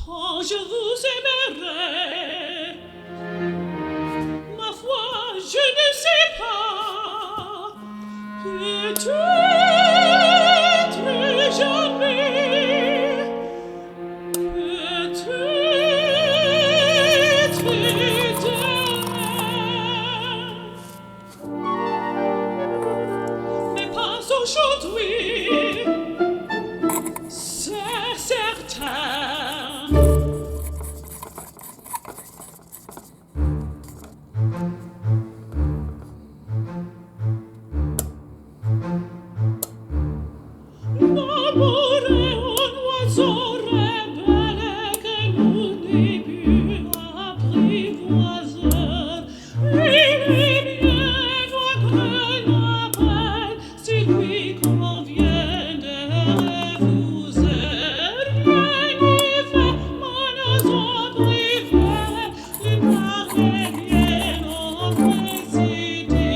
Oh, je vous aimerai. Ma foi, je ne sais pas. Peut-être jamais. Peut-être demain. Mais pas aujourd'hui. C'est certain. L'amour est un oiseau rebelle que nous début apprivoiseur. Il est bien notre label, si lui convient de refuser. Rien n'y fait, mon oiseau privé, il n'a rien présidé.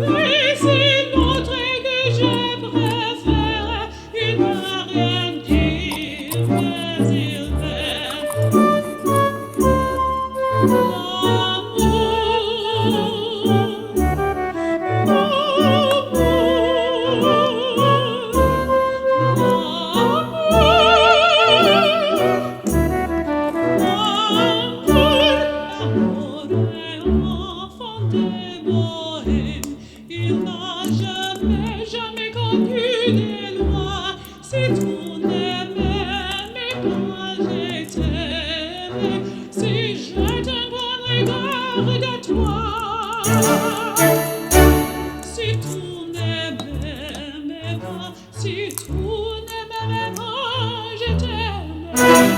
Et si l'autre est que je préfère, il n'a rien dit, mais il fait l'amour est enfant des bohèmes. Il n'a jamais connu des lois. Si tu n'aimais mais pas je t'aimais, si je t'aime en regard de toi. Si tu n'aimais pas, si tu n'aimais pas, je t'aimais.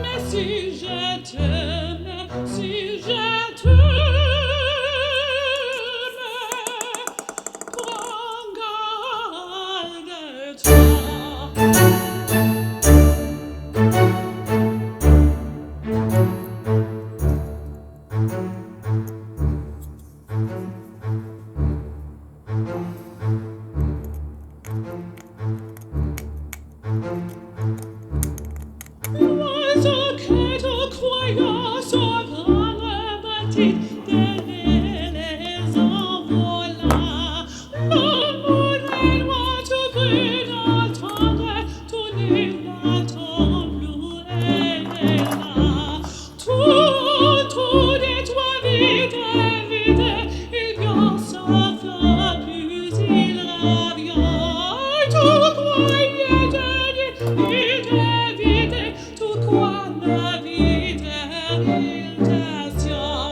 Mais si je t'aimais, si je t'aimais, prends garde de toi. L'oiseau que tu croyais sauvera bâtit les envola. L'amour est loin, tu peux l'attendre, tu n'y l'attends plus, elle est là. Tout de toi vite, il vient sans faire plus, il revient. Tout croyait gagner, il t'évite, tout quoi la vie il t'attient.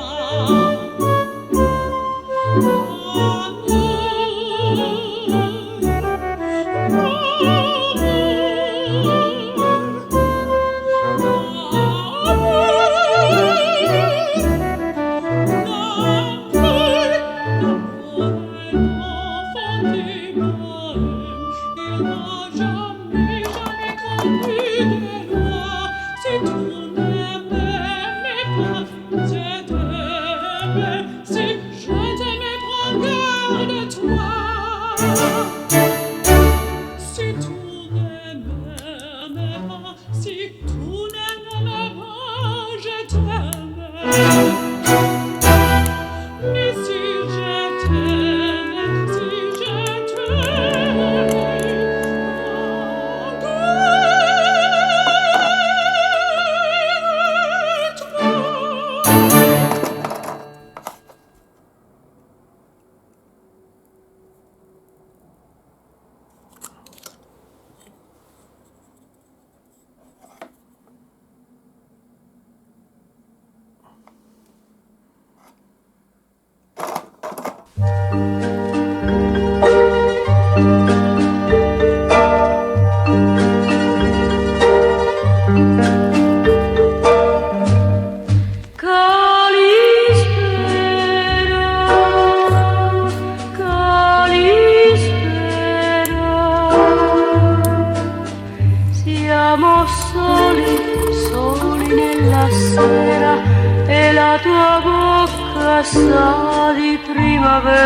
sa di primavera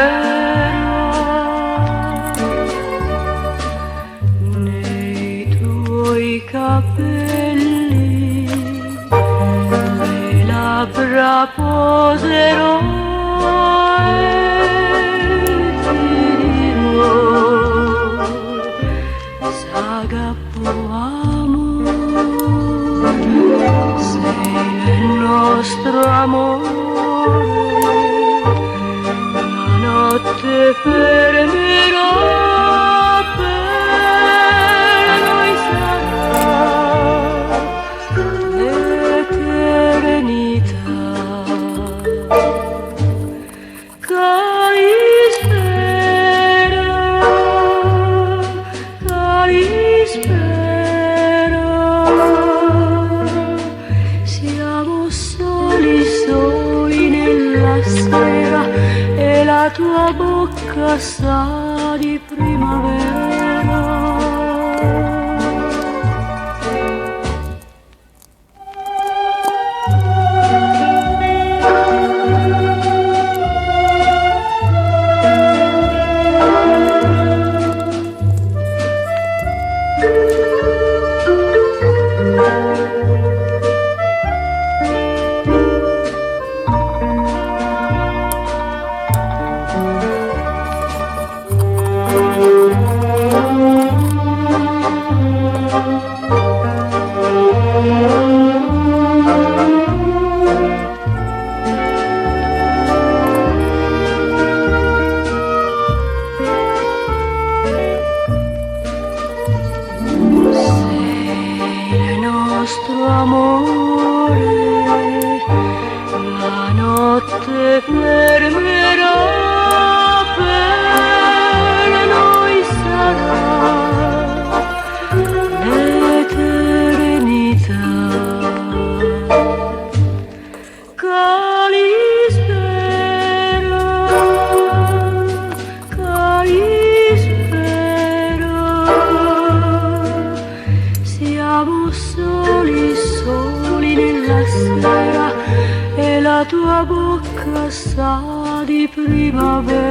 nei tuoi capelli capelli, le labbra poserò e ti dirò, s'agappo amore, sei il nostro amore, la notte fermerò per noi sarà l'eternità. Calispera, siamo soli, soli nella sera e la tua bocca sa di primavera. La tua bocca sa di primavera.